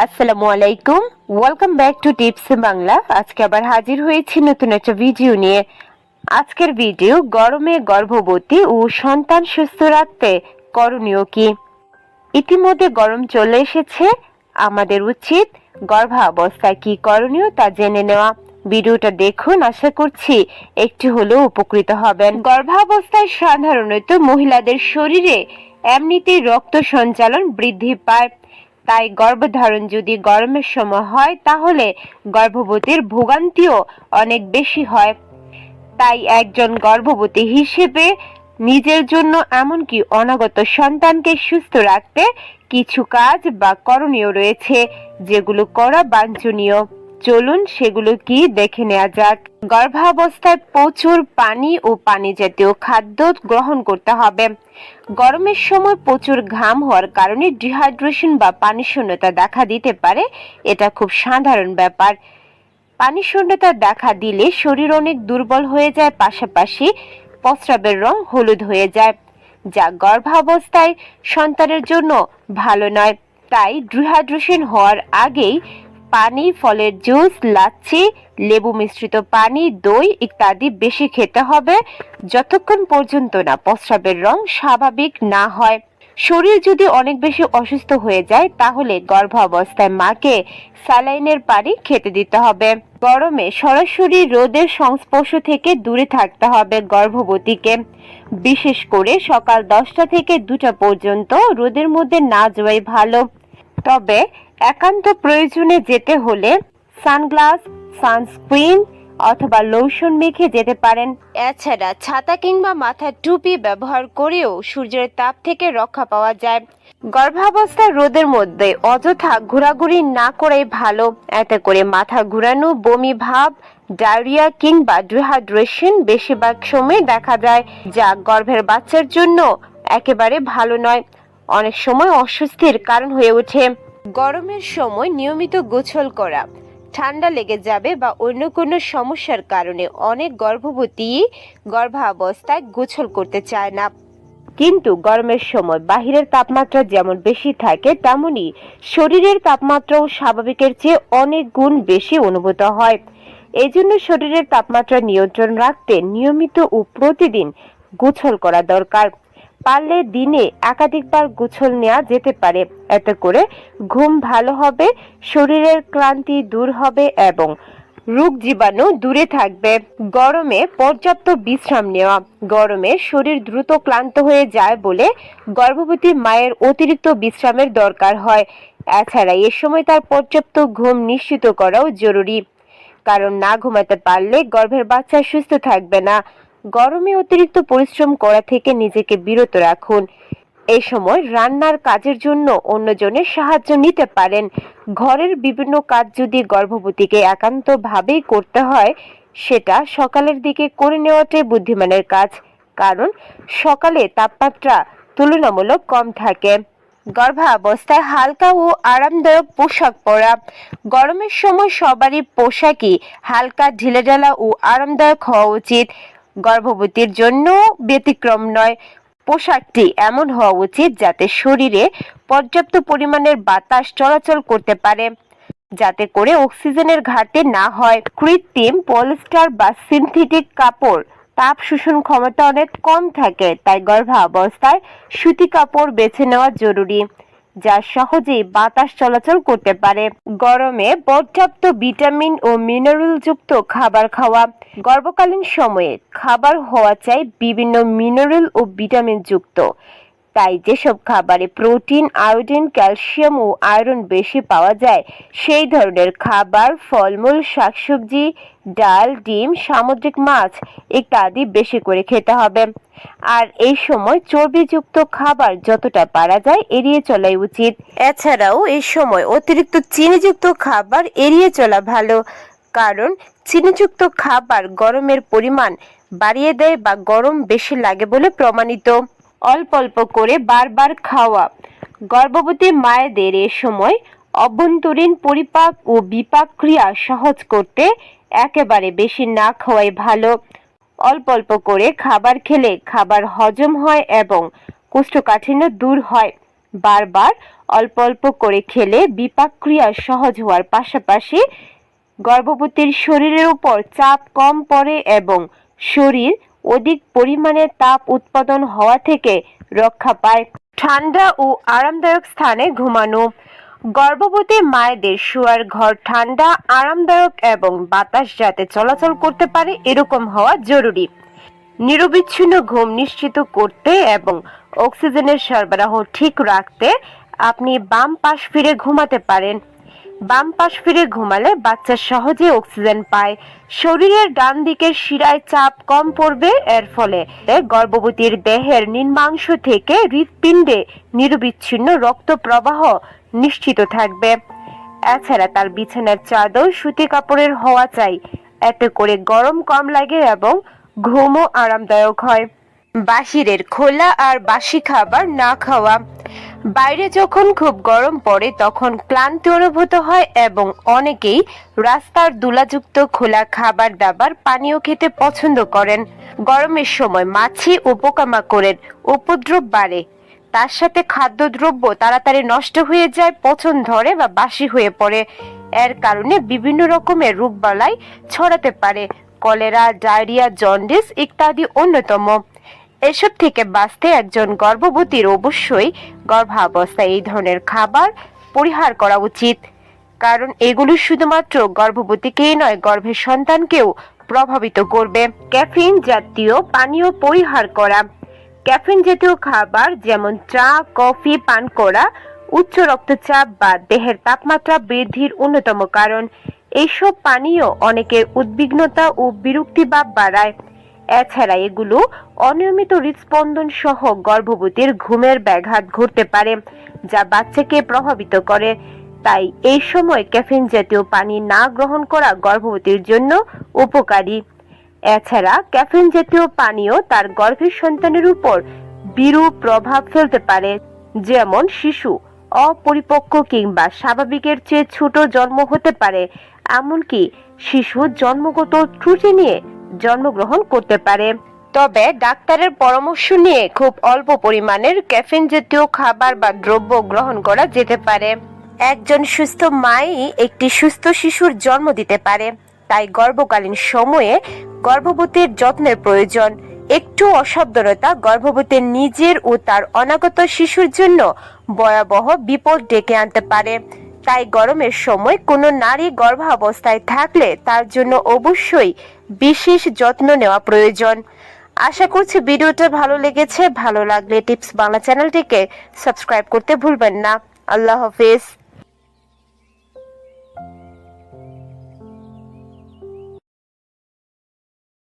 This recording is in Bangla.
আসসালামু আলাইকুম, welcome back to tips Bangla. আজকে আবার হাজির হয়েছি নতুন একটা ভিডিও নিয়ে। আজকের ভিডিও গরমে গর্ভবতী ও সন্তান সুস্থ রাখতে করণীয় কি। ইতিমধ্যে গরম চলে এসেছে, আমাদের উচিত গর্ভাবস্থায় কি করণীয় তা জেনে নেওয়া। ভিডিওটা দেখুন, আশা করছি একটু হলেও উপকৃত হবেন। গর্ভাবস্থায় সাধারণত মহিলাদের শরীরে এমনিতেই রক্ত সঞ্চালন বৃদ্ধি পায়, তাই গর্ভধারণ যদি গরমের সময় হয় তাহলে গর্ভবতীর ভোগান্তিও অনেক বেশি হয়। তাই একজন গর্ভবতী হিসেবে নিজের জন্য এমনকি অনাগত সন্তানকে সুস্থ রাখতে কিছু কাজ বা করণীয় রয়েছে, যেগুলো করা বাঞ্ছনীয়। চলুন সেগুলো কি দেখে নেওয়া যাক। গর্ভাবস্থায় প্রচুর পানি ও পানি জাতীয় খাদ্য গ্রহণ করতে হবে। গরমের সময় প্রচুর ঘাম হওয়ার কারণে ডিহাইড্রেশন বা পানি শূন্যতা দেখা দিতে পারে। এটা খুব সাধারণ ব্যাপার। পানি শূন্যতা দেখা দিলে শরীর অনেক দুর্বল হয়ে যায়, পাশাপাশি প্রস্রাবের রং হলুদ হয়ে যায়, যা গর্ভাবস্থায় সন্তানের জন্য ভালো নয়। তাই ডিহাইড্রেশন হওয়ার আগেই পানি, ফলের জুস, লাচ্ছি, লেবু মিশ্রিত পানি, দই ইত্যাদি বেশি খেতে হবে, যতক্ষণ পর্যন্ত না প্রস্রাবের রং স্বাভাবিক না হয়। শরীর যদি অনেক বেশি অসুস্থ হয়ে যায় তাহলে গর্ভাবস্থায় মাকে স্যালাইনের পানি খেতে দিতে হবে। গরমে সরাসরি রোদের সংস্পর্শ থেকে দূরে থাকতে হবে গর্ভবতীকে। বিশেষ করে সকাল 10টা থেকে 2টা পর্যন্ত রোদের মধ্যে না যাওয়াই ভালো। তবে একান্ত প্রয়োজনে যেতে হলে সানগ্লাস, সানস্ক্রিন অথবা লোশন মেখে যেতে পারেন। এছাড়া ছাতা কিংবা মাথার টুপি ব্যবহার করেও সূর্যের তাপ থেকে রক্ষা পাওয়া যায়। গর্ভাবস্থায় রোদের মধ্যে অযথা ঘোরাঘুরি না করাই ভালো। এতে করে মাথা ঘুরানো, বমি ভাব, ডায়রিয়া কিংবা ডিহাইড্রেশন বেশিরভাগ সময় দেখা যায়, যা গর্ভের বাচ্চার জন্য একেবারে ভালো নয়, অনেক সময় অস্বস্তির কারণ হয়ে ওঠে। গরমের সময় নিয়মিত গোসল করা, ঠান্ডা লেগে যাবে বা অন্য কোনো সমস্যার কারণে অনেক গর্ভবতী গর্ভাবস্থায় গোসল করতে চায় না। কিন্তু গরমের সময় বাহিরের তাপমাত্রা যেমন বেশি থাকে, তেমনি শরীরের তাপমাত্রাও স্বাভাবিকের চেয়ে অনেক গুণ বেশি অনুভূত হয়। এই জন্য শরীরের তাপমাত্রা নিয়ন্ত্রণ রাখতে নিয়মিত ও প্রতিদিন গোসল করা দরকার। পারলে দিনে একাধিকবার গোসল নেওয়া যেতে পারে। এতে করে ঘুম ভালো হবে, শরীরের ক্লান্তি দূর হবে এবং রোগ জীবাণু দূরে থাকবে। গরমে পর্যাপ্ত বিশ্রাম নেওয়া। গরমে শরীর দ্রুত ক্লান্ত হয়ে যায় বলে গর্ভবতী মায়ের অতিরিক্ত বিশ্রামের দরকার হয়। এছাড়া এ সময় তার পর্যাপ্ত ঘুম নিশ্চিত করাও জরুরি, কারণ না ঘুমাতে পারলে গর্ভের বাচ্চা সুস্থ থাকবে না। গরমে অতিরিক্ত পরিশ্রম করা থেকে নিজেকে বিরত রাখুন। এই সময় রান্নার কাজের জন্য অন্যজনের সাহায্য নিতে পারেন। ঘরের বিভিন্ন কাজ যদি গর্ভবতীকে একান্তভাবেই করতে হয়, সেটা সকালের দিকে করে নেওয়াটাই বুদ্ধিমানের কাজ, কারণ সকালে তাপমাত্রা তুলনামূলক কম থাকে। গর্ভাবস্থায় হালকা ও আরামদায়ক পোশাক পরা। গরমের সময় সবারই পোশাকই হালকা, ঢিলেঢালা ও আরামদায়ক হওয়া উচিত। গর্ভবতীর জন্য ব্যতিক্রম নয়। পোশাকটি এমন হওয়া উচিত যাতে শরীরে পর্যাপ্ত পরিমাণের বাতাস চলাচল করতে পারে, যাতে করে অক্সিজেনের ঘাটতি না হয়। কৃত্রিম পলিস্টার বা সিনথেটিক কাপড় তাপ শোষণ ক্ষমতা অনেক কম থাকে, তাই গর্ভাবস্থায় সুতি কাপড় বেছে নেওয়া জরুরি, যা সহজেই বাতাস চলাচল করতে পারে। গরমে পর্যাপ্ত ভিটামিন ও মিনারেল যুক্ত খাবার খাওয়া। গর্ভকালীন সময়ে খাবার হওয়া চাই বিভিন্ন মিনারেল ও ভিটামিন যুক্ত। তাই যেসব খাবারে প্রোটিন, আয়োডিন, ক্যালসিয়াম ও আয়রন বেশি পাওয়া যায় সেই ধরনের খাবার, ফলমূল, শাকসবজি, ডাল, ডিম, সামুদ্রিক মাছ ইত্যাদি বেশি করে খেতে হবে। আর এই সময় চর্বিযুক্ত খাবার যতটা পারা যায় এড়িয়ে চলাই উচিত। এছাড়াও এই সময় অতিরিক্ত চিনিযুক্ত খাবার এড়িয়ে চলা ভালো, কারণ চিনিযুক্ত খাবার গরমের পরিমাণ বাড়িয়ে দেয় বা গরম বেশি লাগে বলে প্রমাণিত। অল্প অল্প করে বারবার খাওয়া। গর্ভবতী মায়েদের এ সময় অভ্যন্তরীণ পরিপাক ও বিপাক ক্রিয়া সহজ করতে একেবারে বেশি না খাওয়াই ভালো। অল্প অল্প করে খাবার খেলে খাবার হজম হয় এবং কোষ্ঠকাঠিন্য দূর হয়। বারবার অল্প অল্প করে খেলে বিপাক ক্রিয়া সহজ হওয়ার পাশাপাশি গর্ভবতীর শরীরের উপর চাপ কম পড়ে এবং শরীর অধিক পরিমাণে তাপ উৎপাদন হওয়া থেকে রক্ষা পায়। ঠান্ডা ও আরামদায়ক স্থানে ঘুমানো। গর্ভবতী মায়েদের শোয়ার ঘর ঠান্ডা, আরামদায়ক এবং বাতাস যাতে চলাচল করতে পারে এরকম হওয়া জরুরি। নিরবিচ্ছিন্ন ঘুম নিশ্চিত করতে এবং অক্সিজেনের সরবরাহ ঠিক রাখতে আপনি বাম পাশ ফিরে ঘুমাতে পারেন। বাম পাশ ফিরে ঘুমালে বাচ্চা সহজে অক্সিজেন পায়, শরীরের ডান দিকের শিরায় চাপ কম পড়বে। এর ফলে গর্ভবতীর দেহের নিম্নাংশ থেকে হৃৎপিণ্ডে নিরবিচ্ছিন্ন রক্ত প্রবাহ নিশ্চিত থাকবে। এছাড়া তার বিছানার চাদর সুতি কাপড়ের হওয়া চাই, এতে করে গরম কম লাগে এবং ঘুমও আরামদায়ক হয়। বাহিরের খোলা আর বাসি খাবার না খাওয়া। বাইরে যখন খুব গরম পড়ে তখন ক্লান্তি অনুভূত হয় এবং অনেকেই রাস্তার ধুলাযুক্ত খোলা খাবার দাবার পানীয় খেতে পছন্দ করেন। গরমের সময় মাছি ও পোকামাকড়ের উপদ্রব বাড়ে, তার সাথে খাদ্যদ্রব্য তাড়াতাড়ি নষ্ট হয়ে যায়, পচন ধরে বা বাসি হয়ে পড়ে। এর কারণে বিভিন্ন রকমের রোগবালাই ছড়াতে পারে, কলেরা, ডায়রিয়া, জন্ডিস ইত্যাদি অন্যতম। এসব থেকে বাঁচতে একজন গর্ভবতীর অবশ্যই গর্ভাবস্থায় এই ধরনের খাবার পরিহার করা উচিত, কারণ এগুলো শুধুমাত্র গর্ভবতীকেই নয়, গর্ভের সন্তানকেও প্রভাবিত করবে। ক্যাফিন জাতীয় পানীয় পরিহার করা। ক্যাফিন জাতীয় খাবার যেমন চা, কফি পান করা উচ্চ রক্তচাপ বা দেহের তাপমাত্রা বৃদ্ধির অন্যতম কারণ। এইসব পানীয় অনেকের উদ্বিগ্নতা ও বিরক্তি ভাব বাড়ায়। এছাড়া এগুলো অনিয়মিত হৃদস্পন্দন সহ গর্ভবতীর ঘুমের ব্যাঘাত ঘটতে পারে, যা বাচ্চাকে প্রভাবিত করে। তাই এই সময় ক্যাফিন জাতীয় পানি না গ্রহণ করা গর্ভবতীর জন্য উপকারী। এছাড়া ক্যাফিন জাতীয় পানীয় তার গর্ভের সন্তানের উপর বিরূপ প্রভাব ফেলতে পারে, যেমন শিশু অপরিপক্ক কিংবা স্বাভাবিকের চেয়ে ছোট জন্ম হতে পারে, এমনকি শিশু জন্মগত ত্রুটি নিয়ে জন্মগ্রহণ করতে পারে। তবে ডাক্তারের পরামর্শ নিয়ে খুব অল্প পরিমাণের ক্যাফিন জাতীয় খাবার বা দ্রব্য গ্রহণ করা যেতে পারে। একজন সুস্থ মাই একটি সুস্থ শিশুর জন্ম দিতে পারে, তাই গর্ভকালীন সময়ে গর্ভবতীর যত্নের প্রয়োজন। একটু অসাবধানতা গর্ভবতীর নিজের ও তার অনাগত শিশুর জন্য ভয়াবহ বিপদ ডেকে আনতে পারে। তাই গরমের সময় কোনো নারী গর্ভাবস্থায় থাকলে তার জন্য অবশ্যই বিশেষ যত্ন নেওয়া প্রয়োজন। আশা করছি ভিডিওটা ভালো লেগেছে। ভালো লাগলে টিপস বাংলা চ্যানেলটিকে সাবস্ক্রাইব করতে ভুলবেন না। আল্লাহ হাফেজ।